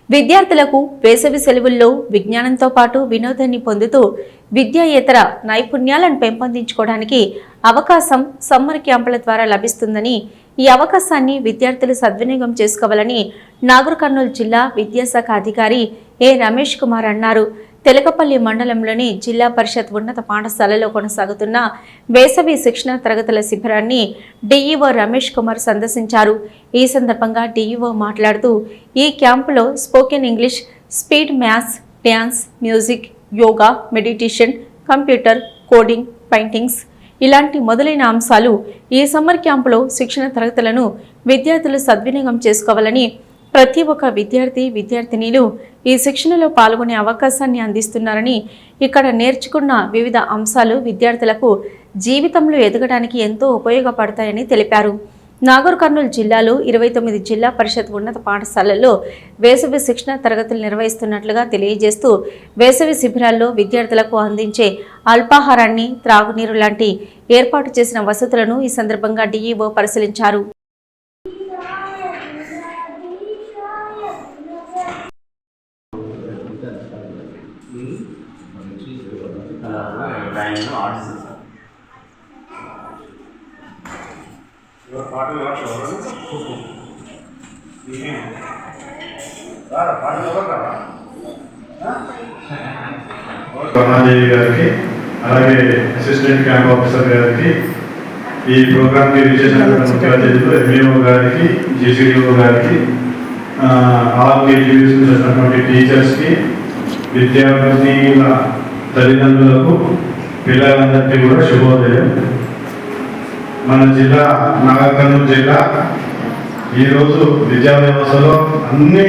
విద్యార్థులకు వేసవి సెలవుల్లో విజ్ఞానంతో పాటు వినోదాన్ని పొందుతూ విద్యాయేతర నైపుణ్యాలను పెంపొందించుకోవడానికి అవకాశం సమ్మర్ క్యాంపుల ద్వారా లభిస్తుందని, ఈ అవకాశాన్ని విద్యార్థులు సద్వినియోగం చేసుకోవాలని నాగర్ కర్నూలు జిల్లా విద్యాశాఖ అధికారి ఏ రమేష్ కుమార్ అన్నారు. తెలకపల్లి మండలంలోని జిల్లా పరిషత్ ఉన్నత పాఠశాలలో కొనసాగుతున్న వేసవి శిక్షణ తరగతుల శిబిరాన్ని డిఈఓ రమేష్ కుమార్ సందర్శించారు. ఈ సందర్భంగా డిఈఓ మాట్లాడుతూ, ఈ క్యాంపులో spoken English, speed maths, dance, music, yoga, meditation, computer, coding, paintings ఇలాంటి మొదలైన అంశాలు ఈ సమ్మర్ క్యాంపులో శిక్షణ తరగతులను విద్యార్థులు సద్వినియోగం చేసుకోవాలని, ప్రతి ఒక్క విద్యార్థినీలు ఈ శిక్షణలో పాల్గొనే అవకాశాన్ని అందిస్తున్నారని, ఇక్కడ నేర్చుకున్న వివిధ అంశాలు విద్యార్థులకు జీవితంలో ఎదగడానికి ఎంతో ఉపయోగపడతాయని తెలిపారు. నాగర్ కర్నూలు జిల్లాలో 29 జిల్లా పరిషత్ ఉన్నత పాఠశాలల్లో వేసవి శిక్షణ తరగతులు నిర్వహిస్తున్నట్లుగా తెలియజేస్తూ, వేసవి శిబిరాల్లో విద్యార్థులకు అందించే అల్పాహారాన్ని, త్రాగునీరు లాంటి ఏర్పాటు చేసిన వసతులను ఈ సందర్భంగా డిఈఓ పరిశీలించారు. కరుణాదేవి గారికి, అలాగే అసిస్టెంట్ క్యాంప్ ఆఫీసర్ గారికి, ఈ ప్రోగ్రామ్కి విశేషమైన ముఖ్య అతిథులు ఎంఈఓ గారికి, జీసీడీఓ గారికి, ఆల్ కేజీస్ చేసినటువంటి టీచర్స్కి, విద్యార్థినుల తల్లిదండ్రులకు, పిల్లలందరికీ కూడా శుభోదయం. మన జిల్లా నాగర్ కర్నూలు జిల్లా ఈరోజు విద్యా వ్యవస్థలో అన్ని